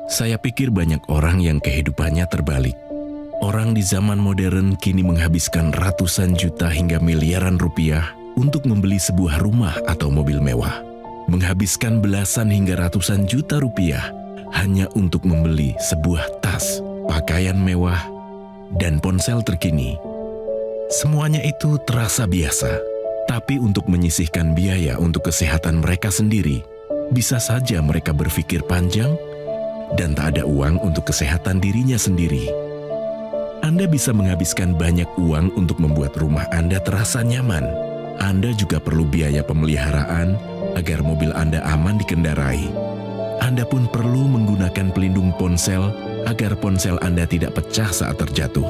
Saya pikir banyak orang yang kehidupannya terbalik. Orang di zaman modern kini menghabiskan ratusan juta hingga miliaran rupiah untuk membeli sebuah rumah atau mobil mewah. Menghabiskan belasan hingga ratusan juta rupiah hanya untuk membeli sebuah tas, pakaian mewah, dan ponsel terkini. Semuanya itu terasa biasa, tapi untuk menyisihkan biaya untuk kesehatan mereka sendiri, bisa saja mereka berpikir panjang dan tak ada uang untuk kesehatan dirinya sendiri. Anda bisa menghabiskan banyak uang untuk membuat rumah Anda terasa nyaman. Anda juga perlu biaya pemeliharaan agar mobil Anda aman dikendarai. Anda pun perlu menggunakan pelindung ponsel agar ponsel Anda tidak pecah saat terjatuh.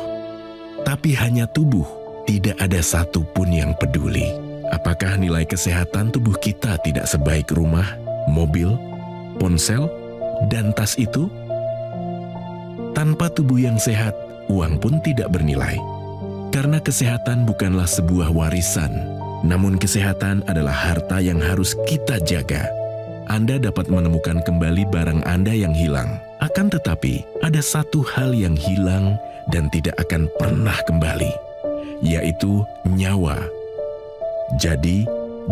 Tapi hanya tubuh, tidak ada satupun yang peduli. Apakah nilai kesehatan tubuh kita tidak sebaik rumah, mobil, ponsel, dan tas itu? Tanpa tubuh yang sehat, uang pun tidak bernilai. Karena kesehatan bukanlah sebuah warisan, namun kesehatan adalah harta yang harus kita jaga. Anda dapat menemukan kembali barang Anda yang hilang. Akan tetapi, ada satu hal yang hilang dan tidak akan pernah kembali, yaitu nyawa. Jadi,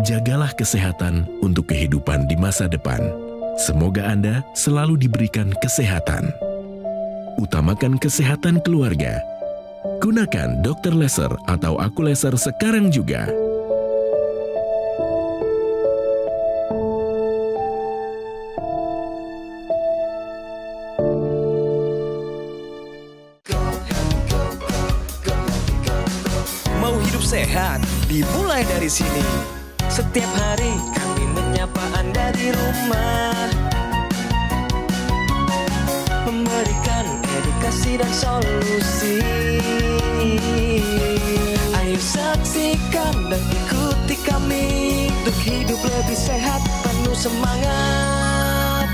jagalah kesehatan untuk kehidupan di masa depan. Semoga Anda selalu diberikan kesehatan. Utamakan kesehatan keluarga. Gunakan Dr. Laser atau Aku Laser sekarang juga. Mau hidup sehat, dimulai dari sini. Setiap hari kami menyapa Anda di rumah, memberikan edukasi dan solusi. Ayo saksikan dan ikuti kami untuk hidup lebih sehat, penuh semangat.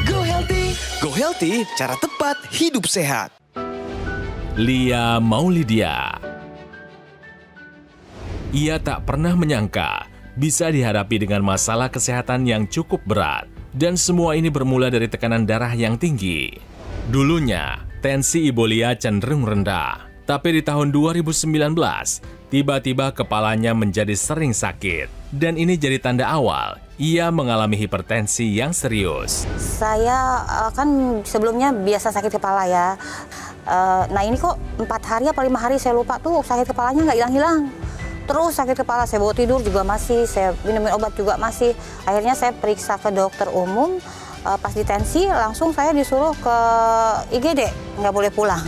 Go Healthy, cara tepat hidup sehat. Lia Maulidia. Ia tak pernah menyangka bisa dihadapi dengan masalah kesehatan yang cukup berat. Dan semua ini bermula dari tekanan darah yang tinggi. Dulunya, tensi Ibu Lia cenderung rendah. Tapi di tahun 2019, tiba-tiba kepalanya menjadi sering sakit. Dan ini jadi tanda awal ia mengalami hipertensi yang serius. Saya kan sebelumnya biasa sakit kepala ya. Nah ini kok 4 hari apa 5 hari saya lupa tuh sakit kepalanya nggak hilang-hilang. Terus sakit kepala, saya bawa tidur juga masih, saya minumin obat juga masih. Akhirnya saya periksa ke dokter umum, pas di tensi langsung saya disuruh ke IGD, nggak boleh pulang.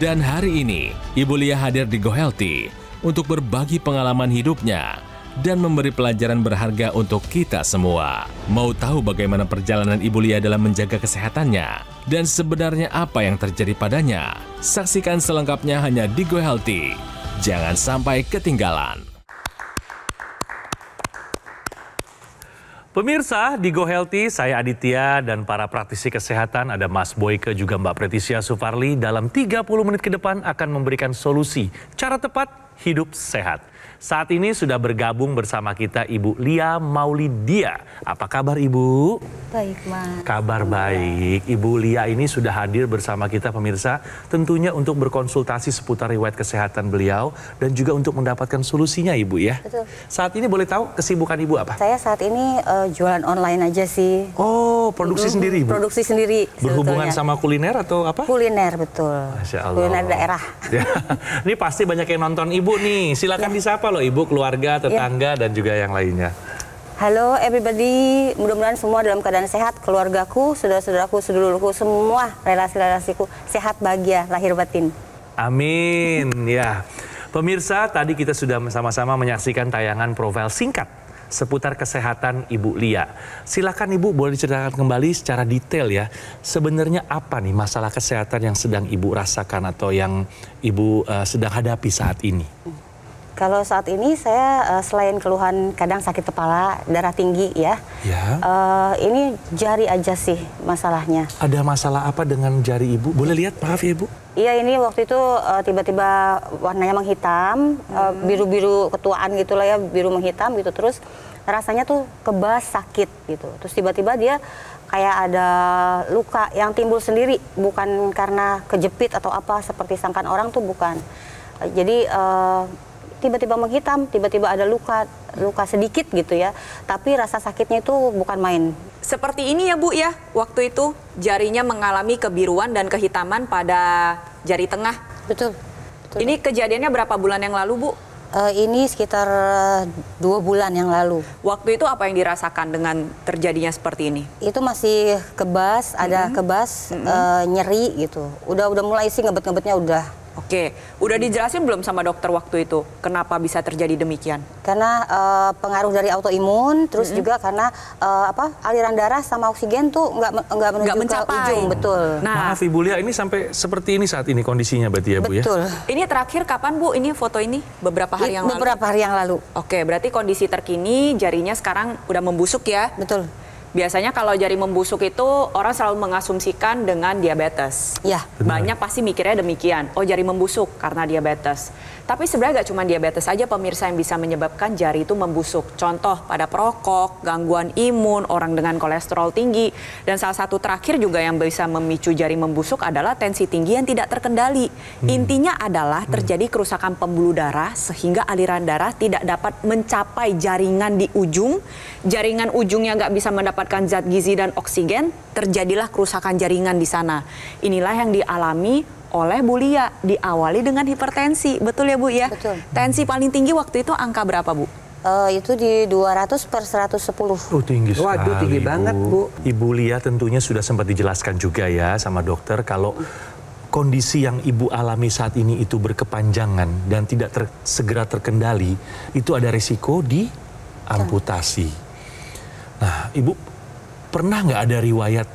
Dan hari ini, Ibu Lia hadir di Go Healthy untuk berbagi pengalaman hidupnya dan memberi pelajaran berharga untuk kita semua. Mau tahu bagaimana perjalanan Ibu Lia dalam menjaga kesehatannya? Dan sebenarnya apa yang terjadi padanya? Saksikan selengkapnya hanya di Go Healthy. Jangan sampai ketinggalan. Pemirsa, di Go Healthy, saya Aditya dan para praktisi kesehatan, ada Mas Boyke juga Mbak Pretisia Sufarli, dalam 30 menit ke depan akan memberikan solusi cara tepat hidup sehat. Saat ini sudah bergabung bersama kita Ibu Lia Maulidia. Apa kabar Ibu? Baik, Mas. Kabar baik. Ibu Lia ini sudah hadir bersama kita pemirsa, tentunya untuk berkonsultasi seputar riwayat kesehatan beliau dan juga untuk mendapatkan solusinya Ibu ya. Betul. Saat ini boleh tahu kesibukan Ibu apa? Saya saat ini jualan online aja sih. Oh, produksi sendiri Ibu? Produksi sendiri. Berhubungan sebetulnya. sama kuliner atau apa? Kuliner, betul. Masya Allah. Kuliner daerah. Ya. Ini pasti banyak yang nonton Ibu nih. Silakan disapa loh Ibu, keluarga, tetangga, dan juga yang lainnya. Halo everybody, mudah-mudahan semua dalam keadaan sehat, keluargaku, saudara-saudaraku, sedulurku, semua relasi-relasiku sehat, bahagia, lahir batin. Amin. Ya, pemirsa, tadi kita sudah sama-sama menyaksikan tayangan profil singkat seputar kesehatan Ibu Lia. Silakan Ibu boleh diceritakan kembali secara detail ya. Sebenarnya apa nih masalah kesehatan yang sedang Ibu rasakan atau yang Ibu sedang hadapi saat ini? Kalau saat ini saya selain keluhan kadang sakit kepala, darah tinggi ya. Ini jari aja sih masalahnya. Ada masalah apa dengan jari Ibu? Boleh lihat, maaf ya Ibu. Iya, ini waktu itu tiba-tiba warnanya menghitam, biru-biru ketuaan gitulah ya, biru menghitam gitu. Terus rasanya tuh kebas, sakit gitu. Terus tiba-tiba dia kayak ada luka yang timbul sendiri, bukan karena kejepit atau apa seperti sangkaan orang tuh bukan. Jadi tiba-tiba menghitam, tiba-tiba ada luka sedikit gitu ya. Tapi rasa sakitnya itu bukan main. Seperti ini ya Bu ya, waktu itu jarinya mengalami kebiruan dan kehitaman pada jari tengah. Betul. Ini kejadiannya berapa bulan yang lalu Bu? Ini sekitar 2 bulan yang lalu. Waktu itu apa yang dirasakan dengan terjadinya seperti ini? Itu masih kebas, ada kebas, nyeri gitu. Udah mulai sih ngebet-ngebetnya udah. Oke, udah dijelasin belum sama dokter waktu itu kenapa bisa terjadi demikian? Karena pengaruh dari autoimun, terus juga karena aliran darah sama oksigen tuh nggak menuju ke ujung, betul. Nah, maaf Ibu Lia, ini sampai seperti ini saat ini kondisinya berarti ya Bu ya? Betul. Ini terakhir kapan Bu? Ini foto ini beberapa hari yang lalu? Beberapa hari yang lalu. Oke, berarti kondisi terkini jarinya sekarang udah membusuk ya? Betul. Biasanya kalau jari membusuk itu orang selalu mengasumsikan dengan diabetes. Ya. Banyak pasti mikirnya demikian. Oh, jari membusuk karena diabetes. Tapi sebenarnya gak cuma diabetes saja pemirsa yang bisa menyebabkan jari itu membusuk. Contoh pada perokok, gangguan imun, orang dengan kolesterol tinggi. Dan salah satu terakhir juga yang bisa memicu jari membusuk adalah tensi tinggi yang tidak terkendali. Intinya adalah terjadi kerusakan pembuluh darah sehingga aliran darah tidak dapat mencapai jaringan di ujung. Jaringan ujungnya gak bisa mendapatkan zat gizi dan oksigen, terjadilah kerusakan jaringan di sana. Inilah yang dialami oleh Bu Lia, diawali dengan hipertensi. Betul ya Bu ya? Betul. Tensi paling tinggi waktu itu angka berapa Bu? Itu di 200/110. Oh, tinggi sekali. Waduh, tinggi banget Bu. Ibu Lia tentunya sudah sempat dijelaskan juga ya sama dokter kalau kondisi yang Ibu alami saat ini itu berkepanjangan dan tidak segera terkendali, itu ada risiko di amputasi. Nah, Ibu pernah nggak ada riwayat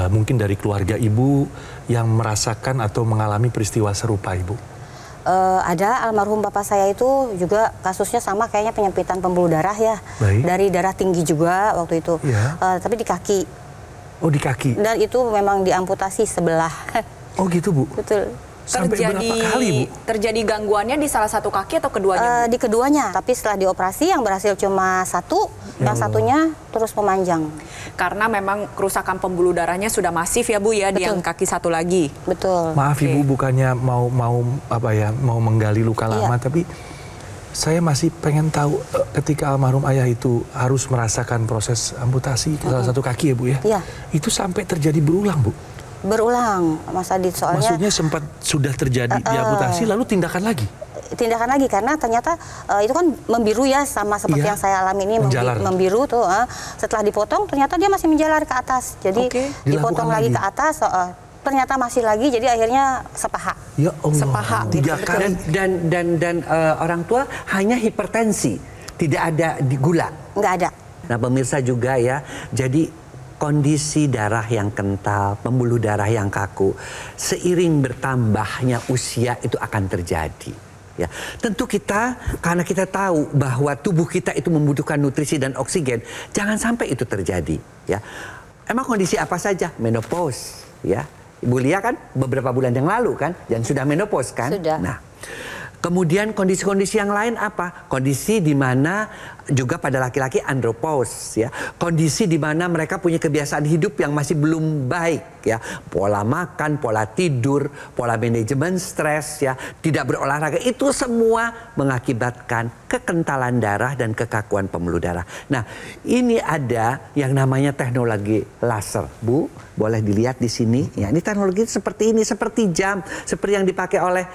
mungkin dari keluarga Ibu yang merasakan atau mengalami peristiwa serupa Ibu? Ada, almarhum bapak saya itu juga kasusnya sama kayaknya penyempitan pembuluh darah ya. Baik. Dari darah tinggi juga waktu itu. Ya. Tapi di kaki. Oh, di kaki? Dan itu memang diamputasi sebelah. Oh gitu Bu? Betul. Sampai berapa kali Bu? Terjadi gangguannya di salah satu kaki atau keduanya? Di keduanya, tapi setelah dioperasi yang berhasil cuma satu, yang satunya terus memanjang. Karena memang kerusakan pembuluh darahnya sudah masif ya Bu ya, di yang kaki satu lagi. Betul. Maaf Ibu, bukannya mau menggali luka lama, tapi saya masih pengen tahu ketika almarhum ayah itu harus merasakan proses amputasi salah satu kaki ya Bu ya? Iya. Itu sampai terjadi berulang Bu? Berulang, Mas Adit, soalnya. Maksudnya sempat sudah terjadi diamputasi lalu tindakan lagi? Tindakan lagi karena ternyata itu kan membiru ya, sama seperti yang saya alami ini, membiru tuh. Setelah dipotong ternyata dia masih menjalar ke atas, jadi dipotong lagi ke atas, ternyata masih lagi, jadi akhirnya sepaha. Ya Allah, sepaha. 3 kali. Dan orang tua hanya hipertensi, tidak ada di gula. Nggak ada. Nah pemirsa juga ya, jadi kondisi darah yang kental, pembuluh darah yang kaku, seiring bertambahnya usia itu akan terjadi. Ya, tentu kita, karena kita tahu bahwa tubuh kita itu membutuhkan nutrisi dan oksigen, jangan sampai itu terjadi. Ya, emang kondisi apa saja? Menopause, ya. Ibu Lia kan beberapa bulan yang lalu kan, dan sudah menopause kan? Sudah. Nah, kemudian kondisi-kondisi yang lain apa? Kondisi di mana juga pada laki-laki andropause ya. Kondisi di mana mereka punya kebiasaan hidup yang masih belum baik ya. Pola makan, pola tidur, pola manajemen stres ya, tidak berolahraga, itu semua mengakibatkan kekentalan darah dan kekakuan pembuluh darah. Nah, ini ada yang namanya teknologi laser. Bu, boleh dilihat di sini. Ya, ini teknologi seperti ini, seperti jam, seperti yang dipakai oleh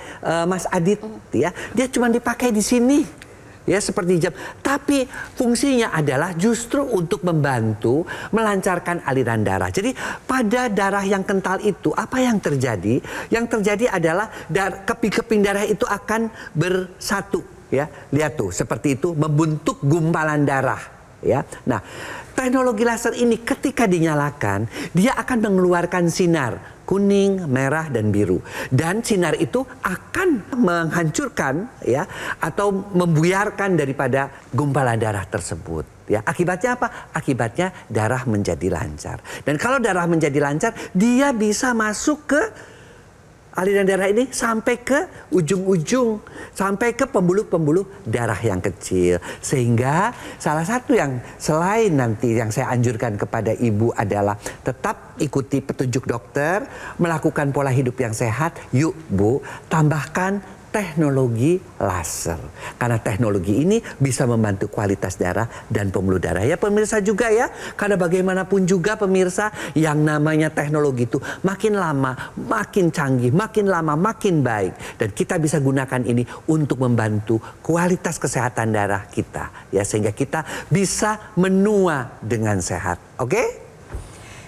Mas Adit ya. Dia cuma dipakai di sini. Ya, seperti jam. Tapi fungsinya adalah justru untuk membantu melancarkan aliran darah. Jadi pada darah yang kental itu apa yang terjadi? Yang terjadi adalah keping-keping darah itu akan bersatu. Ya, lihat tuh seperti itu, membentuk gumpalan darah. Ya, nah teknologi laser ini ketika dinyalakan dia akan mengeluarkan sinar kuning, merah, dan biru. Dan sinar itu akan menghancurkan ya atau membuyarkan daripada gumpalan darah tersebut. Ya, akibatnya apa? Akibatnya darah menjadi lancar. Dan kalau darah menjadi lancar, dia bisa masuk ke aliran darah ini sampai ke ujung-ujung, sampai ke pembuluh-pembuluh darah yang kecil. Sehingga salah satu yang selain nanti yang saya anjurkan kepada ibu adalah tetap ikuti petunjuk dokter, melakukan pola hidup yang sehat. Yuk Bu, tambahkan teknologi laser. Karena teknologi ini bisa membantu kualitas darah dan pembuluh darah. Ya pemirsa juga ya, karena bagaimanapun juga pemirsa, yang namanya teknologi itu makin lama, makin canggih, makin lama, makin baik. Dan kita bisa gunakan ini untuk membantu kualitas kesehatan darah kita. Ya, sehingga kita bisa menua dengan sehat. Oke?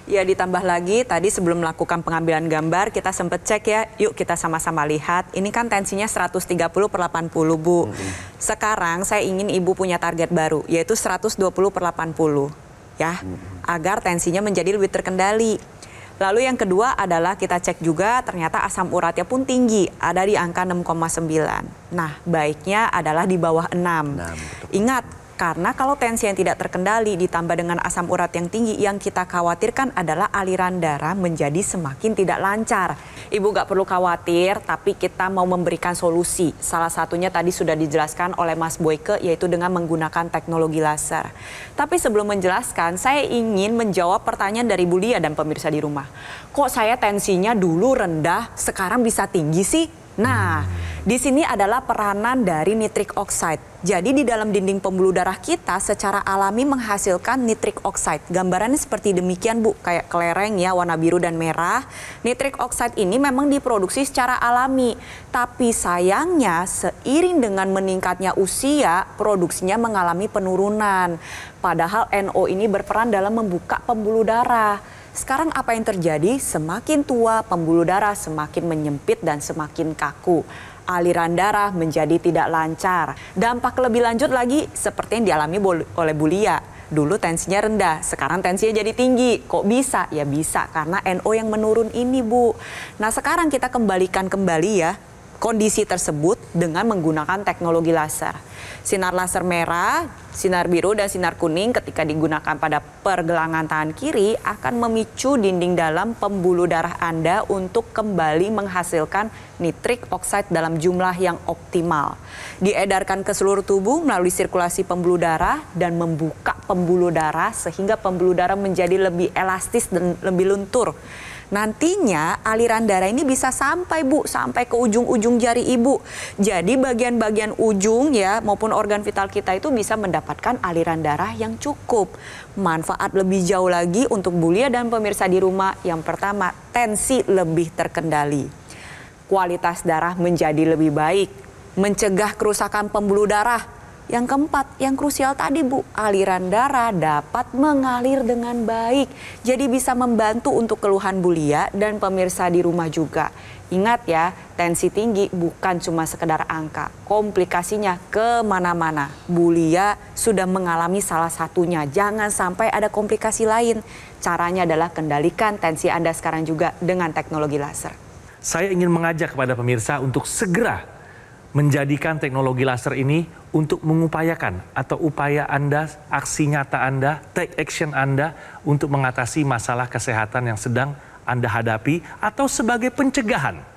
Ya, ditambah lagi tadi sebelum melakukan pengambilan gambar kita sempat cek ya, yuk kita sama-sama lihat. Ini kan tensinya 130/80 Bu. Sekarang saya ingin Ibu punya target baru, yaitu 120/80 ya, agar tensinya menjadi lebih terkendali. Lalu yang kedua adalah kita cek juga ternyata asam uratnya pun tinggi, ada di angka 6,9. Nah, baiknya adalah di bawah 6. Ingat, karena kalau tensi yang tidak terkendali ditambah dengan asam urat yang tinggi, yang kita khawatirkan adalah aliran darah menjadi semakin tidak lancar. Ibu gak perlu khawatir, tapi kita mau memberikan solusi. Salah satunya tadi sudah dijelaskan oleh Mas Boyke, yaitu dengan menggunakan teknologi laser. Tapi sebelum menjelaskan, saya ingin menjawab pertanyaan dari Bu Lia dan pemirsa di rumah. Kok saya tensinya dulu rendah, sekarang bisa tinggi sih? Nah, di sini adalah peranan dari nitric oxide. Jadi di dalam dinding pembuluh darah kita secara alami menghasilkan nitric oxide. Gambarannya seperti demikian Bu, kayak kelereng ya, warna biru dan merah. Nitric oxide ini memang diproduksi secara alami. Tapi sayangnya seiring dengan meningkatnya usia, produksinya mengalami penurunan. Padahal NO ini berperan dalam membuka pembuluh darah. Sekarang apa yang terjadi? Semakin tua, pembuluh darah semakin menyempit dan semakin kaku. Aliran darah menjadi tidak lancar. Dampak lebih lanjut lagi seperti yang dialami oleh Bu Lia. Dulu tensinya rendah, sekarang tensinya jadi tinggi. Kok bisa? Ya bisa karena NO yang menurun ini Bu. Nah sekarang kita kembalikan kembali ya kondisi tersebut dengan menggunakan teknologi laser. Sinar laser merah, sinar biru, dan sinar kuning ketika digunakan pada pergelangan tangan kiri akan memicu dinding dalam pembuluh darah Anda untuk kembali menghasilkan nitric oxide dalam jumlah yang optimal. Diedarkan ke seluruh tubuh melalui sirkulasi pembuluh darah dan membuka pembuluh darah sehingga pembuluh darah menjadi lebih elastis dan lebih lentur. Nantinya aliran darah ini bisa sampai Bu, sampai ke ujung-ujung jari Ibu. Jadi bagian-bagian ujung ya maupun organ vital kita itu bisa mendapatkan aliran darah yang cukup. Manfaat lebih jauh lagi untuk Bu Lia dan pemirsa di rumah. Yang pertama, tensi lebih terkendali. Kualitas darah menjadi lebih baik. Mencegah kerusakan pembuluh darah. Yang keempat, yang krusial tadi Bu, aliran darah dapat mengalir dengan baik. Jadi bisa membantu untuk keluhan Bu Lia dan pemirsa di rumah juga. Ingat ya, tensi tinggi bukan cuma sekedar angka. Komplikasinya kemana-mana. Bu Lia sudah mengalami salah satunya. Jangan sampai ada komplikasi lain. Caranya adalah kendalikan tensi Anda sekarang juga dengan teknologi laser. Saya ingin mengajak kepada pemirsa untuk segera menjadikan teknologi laser ini untuk mengupayakan atau upaya Anda, aksi nyata Anda, take action Anda untuk mengatasi masalah kesehatan yang sedang Anda hadapi atau sebagai pencegahan.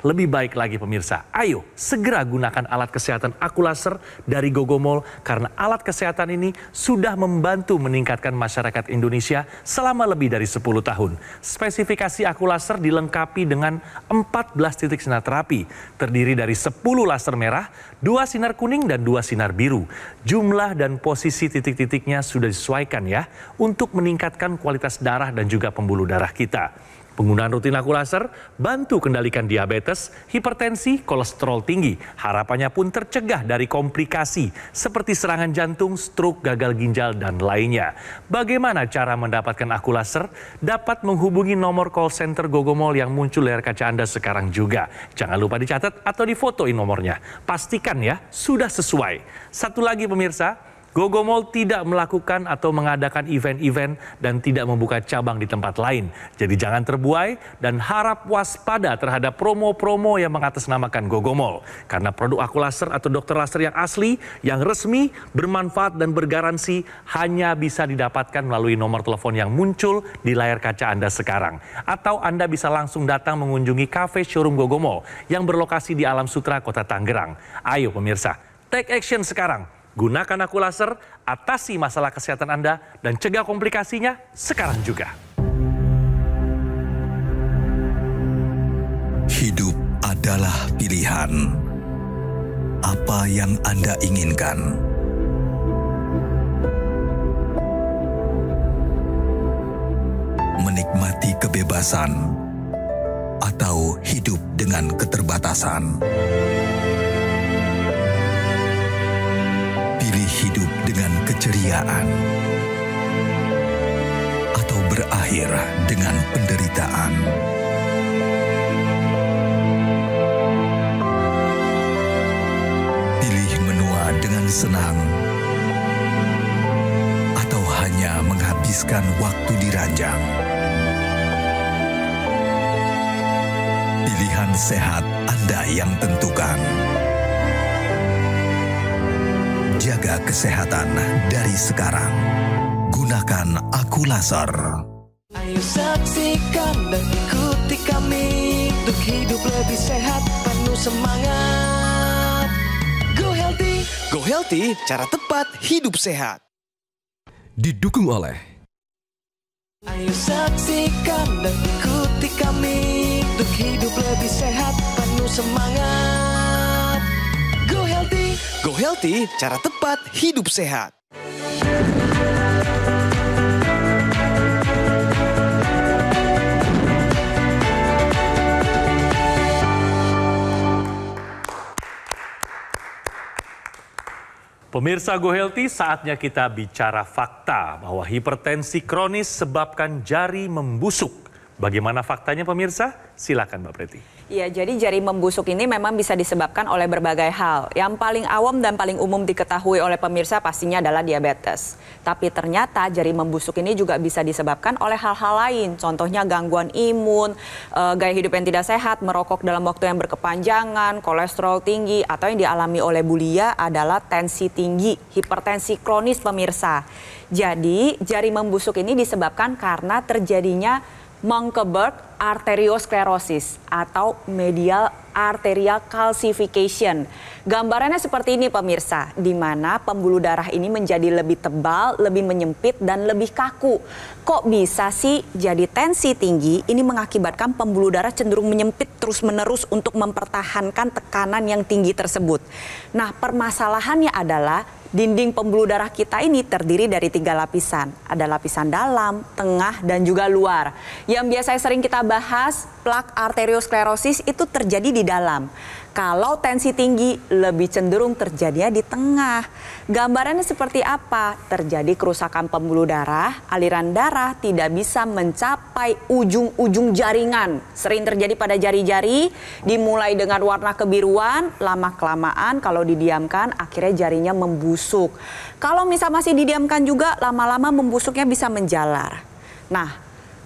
Lebih baik lagi pemirsa, ayo segera gunakan alat kesehatan Aku Laser dari Gogomol karena alat kesehatan ini sudah membantu meningkatkan masyarakat Indonesia selama lebih dari 10 tahun. Spesifikasi Aku Laser dilengkapi dengan 14 titik sinar terapi, terdiri dari 10 laser merah, 2 sinar kuning dan 2 sinar biru. Jumlah dan posisi titik-titiknya sudah disesuaikan ya untuk meningkatkan kualitas darah dan juga pembuluh darah kita. Penggunaan rutin Aku Laser bantu kendalikan diabetes, hipertensi, kolesterol tinggi. Harapannya pun tercegah dari komplikasi seperti serangan jantung, stroke, gagal ginjal, dan lainnya. Bagaimana cara mendapatkan Aku Laser? Dapat menghubungi nomor call center Gogomol yang muncul layar kaca Anda sekarang juga. Jangan lupa dicatat atau difotoin nomornya. Pastikan ya, sudah sesuai. Satu lagi pemirsa, Gogomall tidak melakukan atau mengadakan event-event dan tidak membuka cabang di tempat lain. Jadi jangan terbuai dan harap waspada terhadap promo-promo yang mengatasnamakan Gogomall. Karena produk aku laser atau dokter laser yang asli, yang resmi, bermanfaat dan bergaransi hanya bisa didapatkan melalui nomor telepon yang muncul di layar kaca Anda sekarang. Atau Anda bisa langsung datang mengunjungi kafe showroom Gogomall yang berlokasi di Alam Sutra, Kota Tangerang. Ayo pemirsa, take action sekarang. Gunakan aku laser, atasi masalah kesehatan Anda, dan cegah komplikasinya sekarang juga. Hidup adalah pilihan. Apa yang Anda inginkan? Menikmati kebebasan atau hidup dengan keterbatasan? Pilih hidup dengan keceriaan atau berakhir dengan penderitaan. Pilih menua dengan senang atau hanya menghabiskan waktu di ranjang. Pilihan sehat Anda yang tentukan. Jaga kesehatan dari sekarang. Gunakan aku laser. Ayo saksikan dan ikuti kami untuk hidup lebih sehat, penuh semangat. Go Healthy. Go Healthy, cara tepat hidup sehat. Didukung oleh Ayo saksikan dan ikuti kami untuk hidup lebih sehat, penuh semangat. Go Healthy. Go Healthy, cara tepat hidup sehat. Pemirsa Go Healthy, saatnya kita bicara fakta bahwa hipertensi kronis sebabkan jari membusuk. Bagaimana faktanya pemirsa? Silakan Mbak Preti. Ya, jadi jari membusuk ini memang bisa disebabkan oleh berbagai hal. Yang paling awam dan paling umum diketahui oleh pemirsa pastinya adalah diabetes. Tapi ternyata jari membusuk ini juga bisa disebabkan oleh hal-hal lain. Contohnya gangguan imun, gaya hidup yang tidak sehat, merokok dalam waktu yang berkepanjangan, kolesterol tinggi, atau yang dialami oleh Bu Lia adalah tensi tinggi, hipertensi kronis pemirsa. Jadi jari membusuk ini disebabkan karena terjadinya Mönckeberg arteriosklerosis atau medial arterial calcification. Gambarannya seperti ini pemirsa, di mana pembuluh darah ini menjadi lebih tebal, lebih menyempit, dan lebih kaku. Kok bisa sih jadi tensi tinggi? Ini mengakibatkan pembuluh darah cenderung menyempit terus-menerus untuk mempertahankan tekanan yang tinggi tersebut. Nah, permasalahannya adalah dinding pembuluh darah kita ini terdiri dari 3 lapisan. Ada lapisan dalam, tengah, dan juga luar. Yang biasa sering kita bahas, plak arteriosklerosis itu terjadi di dalam. Kalau tensi tinggi lebih cenderung terjadinya di tengah. Gambarannya seperti apa? Terjadi kerusakan pembuluh darah, aliran darah tidak bisa mencapai ujung-ujung jaringan. Sering terjadi pada jari-jari, dimulai dengan warna kebiruan, lama-kelamaan kalau didiamkan akhirnya jarinya membusuk. Kalau misal masih didiamkan juga, lama-lama membusuknya bisa menjalar. Nah,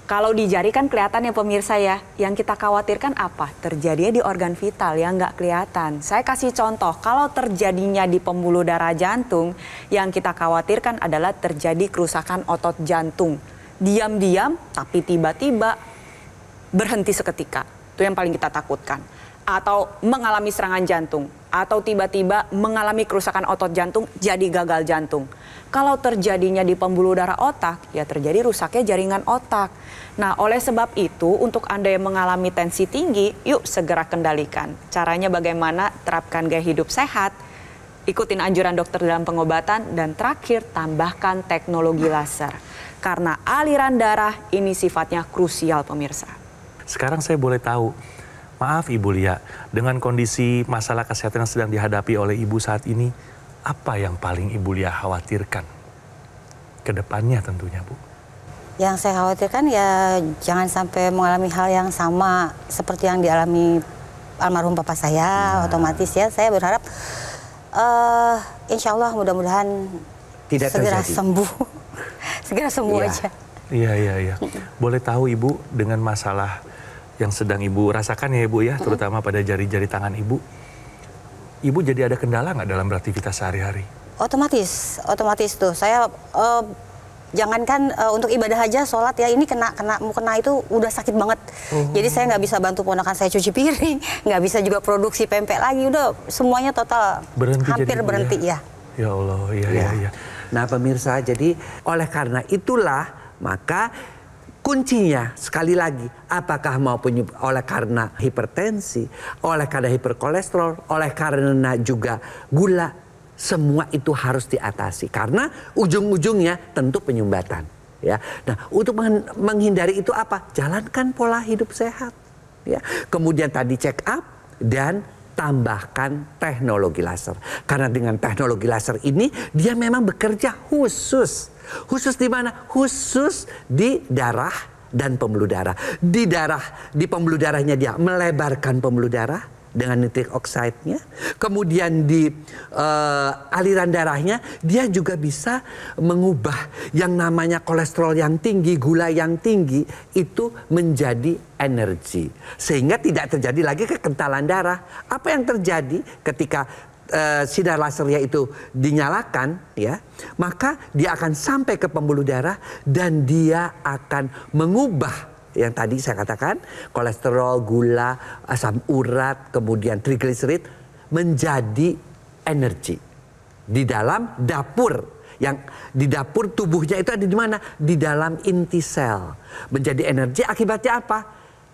kalau di jari kan kelihatan ya pemirsa ya, yang kita khawatirkan apa? Terjadinya di organ vital yang nggak kelihatan. Saya kasih contoh, kalau terjadinya di pembuluh darah jantung, yang kita khawatirkan adalah terjadi kerusakan otot jantung. Diam-diam tapi tiba-tiba berhenti seketika. Itu yang paling kita takutkan. Atau mengalami serangan jantung. Atau tiba-tiba mengalami kerusakan otot jantung jadi gagal jantung. Kalau terjadinya di pembuluh darah otak, ya terjadi rusaknya jaringan otak. Nah, oleh sebab itu, untuk Anda yang mengalami tensi tinggi, yuk segera kendalikan. Caranya bagaimana? Terapkan gaya hidup sehat, ikutin anjuran dokter dalam pengobatan, dan terakhir, tambahkan teknologi laser. Karena aliran darah ini sifatnya krusial, pemirsa. Sekarang saya boleh tahu, maaf Ibu Lia, dengan kondisi masalah kesehatan yang sedang dihadapi oleh Ibu saat ini, apa yang paling Ibu Lia khawatirkan ke depannya tentunya, Bu? Yang saya khawatirkan ya jangan sampai mengalami hal yang sama seperti yang dialami almarhum papa saya. Otomatis ya saya berharap insya Allah mudah-mudahan tidak segera terjadi. sembuh. Segera sembuh Iya. aja. Iya. Boleh tahu Ibu dengan masalah yang sedang Ibu rasakan ya Ibu ya, terutama pada jari-jari tangan Ibu. Ibu jadi ada kendala nggak dalam beraktivitas sehari-hari? Otomatis tuh. Saya jangankan untuk ibadah aja, sholat ya, ini mau kena itu udah sakit banget. Jadi saya nggak bisa bantu ponakan saya cuci piring, nggak bisa juga produksi pempek lagi, udah semuanya total hampir berhenti ya. Ya Allah, iya. Nah pemirsa, jadi oleh karena itulah maka kuncinya sekali lagi, apakah mau oleh karena hipertensi, oleh karena hiperkolesterol, oleh karena juga gula, semua itu harus diatasi karena ujung-ujungnya tentu penyumbatan. Ya, nah untuk menghindari itu apa? Jalankan pola hidup sehat. Ya, kemudian tadi check up dan tambahkan teknologi laser. Karena dengan teknologi laser ini dia memang bekerja khusus di mana? Khusus di darah dan pembuluh darah. Di pembuluh darahnya dia melebarkan pembuluh darah dengan nitric oxide-nya. Kemudian di aliran darahnya dia juga bisa mengubah yang namanya kolesterol yang tinggi, gula yang tinggi itu menjadi energi. Sehingga tidak terjadi lagi kekentalan darah. Apa yang terjadi ketika sinar lasernya itu dinyalakan ya, maka dia akan sampai ke pembuluh darah dan dia akan mengubah yang tadi saya katakan, kolesterol, gula, asam urat, kemudian trigliserid menjadi energi di dalam dapur. Yang di dapur tubuhnya itu ada di mana? Di dalam inti sel. Menjadi energi akibatnya apa?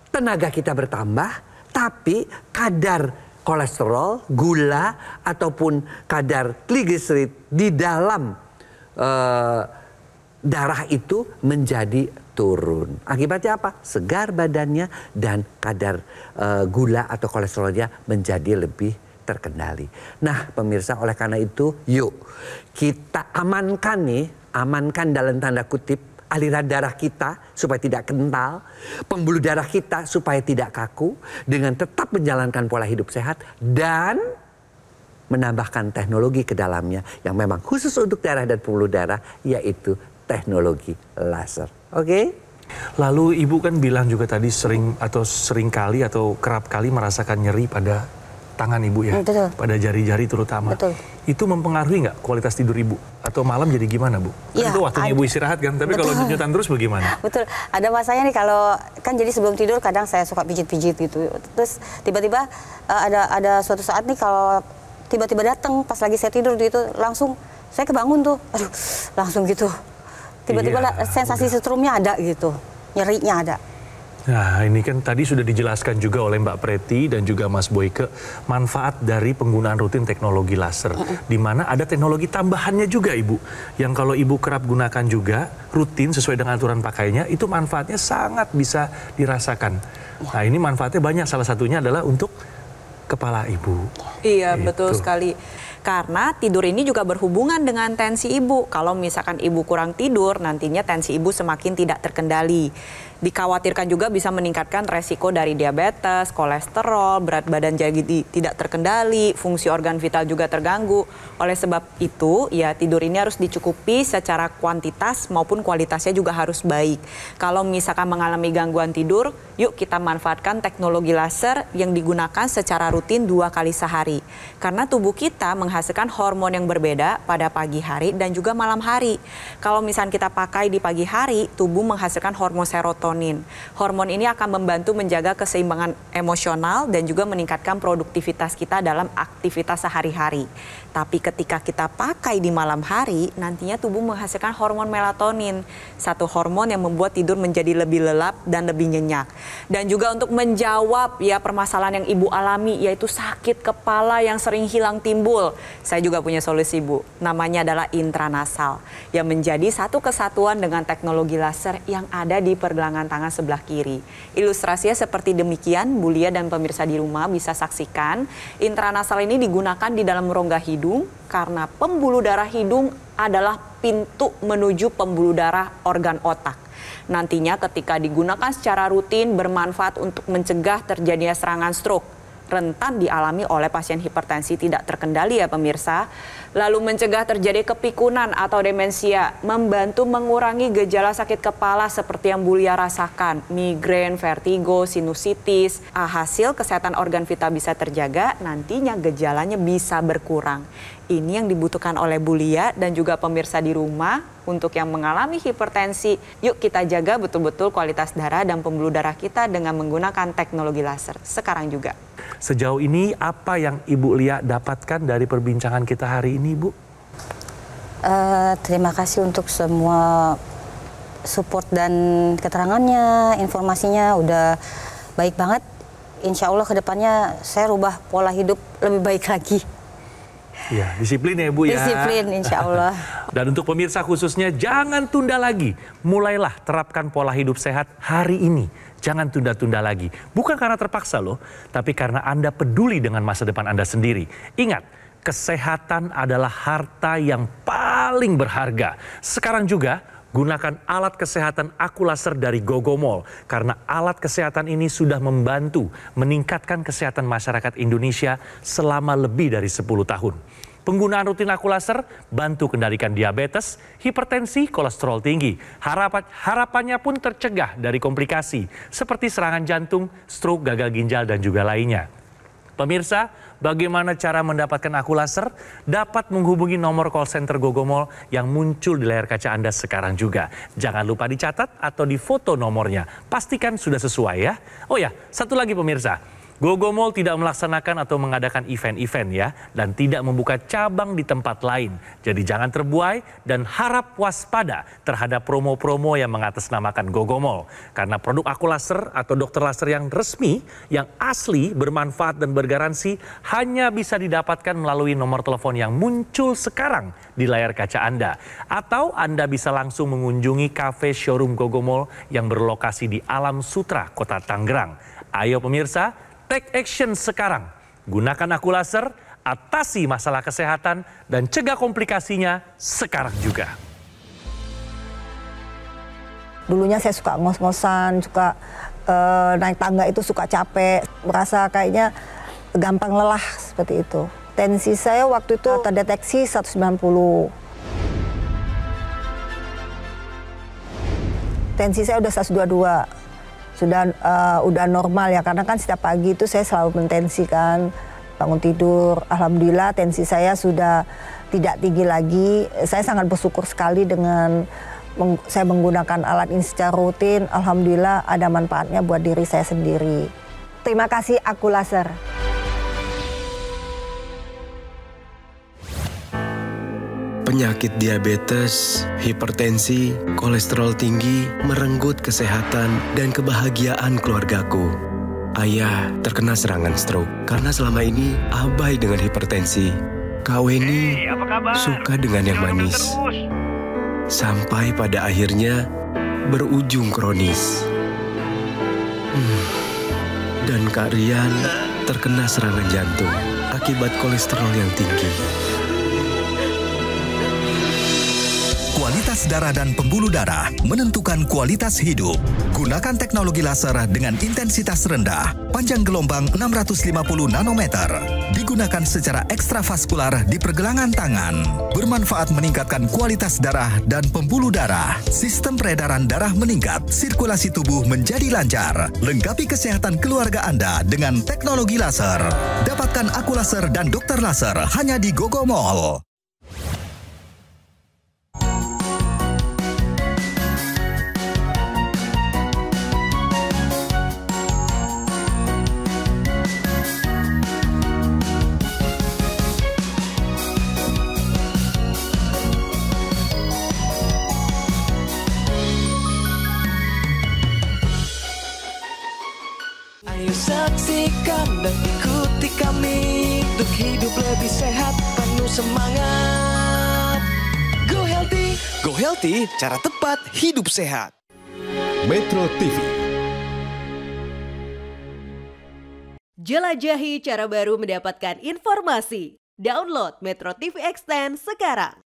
Tenaga kita bertambah, tapi kadar kolesterol, gula, ataupun kadar trigliserid di dalam darah itu menjadi turun. Akibatnya apa? Segar badannya dan kadar gula atau kolesterolnya menjadi lebih terkendali. Nah pemirsa, oleh karena itu yuk kita amankan dalam tanda kutip aliran darah kita supaya tidak kental, pembuluh darah kita supaya tidak kaku dengan tetap menjalankan pola hidup sehat dan menambahkan teknologi ke dalamnya yang memang khusus untuk darah dan pembuluh darah, yaitu teknologi laser. Oke? Lalu Ibu kan bilang juga tadi sering kali atau kerap kali merasakan nyeri pada tangan Ibu ya? Betul. Pada jari-jari terutama. Betul. Itu mempengaruhi nggak kualitas tidur Ibu? Atau malam jadi gimana Bu? Ya, itu waktunya Ibu istirahat kan? Tapi kalau nyutan terus bagaimana? Betul. Ada masanya nih kalau kan jadi sebelum tidur kadang saya suka pijit-pijit gitu. Terus tiba-tiba ada suatu saat nih kalau tiba-tiba datang pas lagi saya tidur gitu langsung saya kebangun tuh. Aduh, langsung gitu. Tiba-tiba sensasi setrumnya ada gitu. Nyerinya ada. Nah ini kan tadi sudah dijelaskan juga oleh Mbak Preti dan juga Mas Boyke manfaat dari penggunaan rutin teknologi laser. Di mana ada teknologi tambahannya juga Ibu. Yang kalau Ibu kerap gunakan juga rutin sesuai dengan aturan pakainya itu manfaatnya sangat bisa dirasakan. Nah ini manfaatnya banyak, salah satunya adalah untuk kepala Ibu. Iya betul sekali. Karena tidur ini juga berhubungan dengan tensi Ibu. Kalau misalkan Ibu kurang tidur, nantinya tensi Ibu semakin tidak terkendali. Dikhawatirkan juga bisa meningkatkan resiko dari diabetes, kolesterol, berat badan jadi tidak terkendali, fungsi organ vital juga terganggu. Oleh sebab itu, ya tidur ini harus dicukupi secara kuantitas maupun kualitasnya juga harus baik. Kalau misalkan mengalami gangguan tidur, yuk kita manfaatkan teknologi laser yang digunakan secara rutin 2 kali sehari. Karena tubuh kita menghasilkan hormon yang berbeda pada pagi hari dan juga malam hari. Kalau misalkan kita pakai di pagi hari, tubuh menghasilkan hormon serotonin. Hormon ini akan membantu menjaga keseimbangan emosional dan juga meningkatkan produktivitas kita dalam aktivitas sehari-hari. Tapi ketika kita pakai di malam hari, nantinya tubuh menghasilkan hormon melatonin. Satu hormon yang membuat tidur menjadi lebih lelap dan lebih nyenyak. Dan juga untuk menjawab ya permasalahan yang Ibu alami, yaitu sakit kepala yang sering hilang timbul. Saya juga punya solusi Bu, namanya adalah intranasal. Yang menjadi satu kesatuan dengan teknologi laser yang ada di pergelangan tangan sebelah kiri. Ilustrasinya seperti demikian, Bu Lia dan pemirsa di rumah bisa saksikan. Intranasal ini digunakan di dalam rongga hidung karena pembuluh darah hidung adalah pintu menuju pembuluh darah organ otak. Nantinya ketika digunakan secara rutin bermanfaat untuk mencegah terjadinya serangan stroke. Rentan dialami oleh pasien hipertensi tidak terkendali ya pemirsa. Lalu mencegah terjadi kepikunan atau demensia, membantu mengurangi gejala sakit kepala seperti yang Bu Lia rasakan, migrain, vertigo, sinusitis. Hasil kesehatan organ vital bisa terjaga, nantinya gejalanya bisa berkurang. Ini yang dibutuhkan oleh Bu Lia dan juga pemirsa di rumah untuk yang mengalami hipertensi. Yuk kita jaga betul-betul kualitas darah dan pembuluh darah kita dengan menggunakan teknologi laser sekarang juga. Sejauh ini apa yang Ibu Lia dapatkan dari perbincangan kita hari ini, Bu? Terima kasih untuk semua support dan keterangannya, informasinya udah baik banget. Insya Allah kedepannya saya rubah pola hidup lebih baik lagi. Ya, disiplin ya Bu ya. Disiplin insya Allah. Dan untuk pemirsa khususnya jangan tunda lagi. Mulailah terapkan pola hidup sehat hari ini. Jangan tunda-tunda lagi. Bukan karena terpaksa loh, tapi karena Anda peduli dengan masa depan Anda sendiri. Ingat, kesehatan adalah harta yang paling berharga. Sekarang juga gunakan alat kesehatan Akulaser dari Gogomol. Karena alat kesehatan ini sudah membantu meningkatkan kesehatan masyarakat Indonesia selama lebih dari 10 tahun. Penggunaan rutin Akulaser bantu kendalikan diabetes, hipertensi, kolesterol tinggi. Harapannya pun tercegah dari komplikasi seperti serangan jantung, stroke, gagal ginjal, dan juga lainnya. Pemirsa, bagaimana cara mendapatkan Akulaser? Dapat menghubungi nomor call center Gogomol yang muncul di layar kaca Anda sekarang juga. Jangan lupa dicatat atau difoto nomornya. Pastikan sudah sesuai ya. Oh ya, satu lagi pemirsa. Gogomol tidak melaksanakan atau mengadakan event-event ya, dan tidak membuka cabang di tempat lain. Jadi jangan terbuai dan harap waspada terhadap promo-promo yang mengatasnamakan Gogomol. Karena produk Akulaser atau dokter laser yang resmi, yang asli, bermanfaat dan bergaransi hanya bisa didapatkan melalui nomor telepon yang muncul sekarang di layar kaca Anda. Atau Anda bisa langsung mengunjungi kafe showroom Gogomol yang berlokasi di Alam Sutra, Kota Tangerang. Ayo pemirsa, take action sekarang. Gunakan Akulaser, atasi masalah kesehatan, dan cegah komplikasinya sekarang juga. Dulunya saya suka ngos-ngosan, suka naik tangga itu suka capek, merasa kayaknya gampang lelah seperti itu. Tensi saya waktu itu terdeteksi 190. Tensi saya udah 122. Udah normal ya, karena kan setiap pagi itu saya selalu mentensikan, bangun tidur. Alhamdulillah tensi saya sudah tidak tinggi lagi. Saya sangat bersyukur sekali dengan saya menggunakan alat ini secara rutin. Alhamdulillah ada manfaatnya buat diri saya sendiri. Terima kasih Akulaser. Penyakit diabetes, hipertensi, kolesterol tinggi merenggut kesehatan dan kebahagiaan keluargaku. Ayah terkena serangan stroke karena selama ini abai dengan hipertensi. Kak Weni suka dengan yang manis. Sampai pada akhirnya berujung kronis. Dan Kak Rian terkena serangan jantung akibat kolesterol yang tinggi. Kualitas darah dan pembuluh darah menentukan kualitas hidup. Gunakan teknologi laser dengan intensitas rendah, panjang gelombang 650 nanometer. Digunakan secara ekstravaskular di pergelangan tangan. Bermanfaat meningkatkan kualitas darah dan pembuluh darah. Sistem peredaran darah meningkat, sirkulasi tubuh menjadi lancar. Lengkapi kesehatan keluarga Anda dengan teknologi laser. Dapatkan Akulaser dan dokter laser hanya di Gogomol. Ayo saksikan dan ikuti kami untuk hidup lebih sehat, penuh semangat. Go Healthy, cara tepat hidup sehat. Metro TV. Jelajahi cara baru mendapatkan informasi. Download Metro TV Extend sekarang.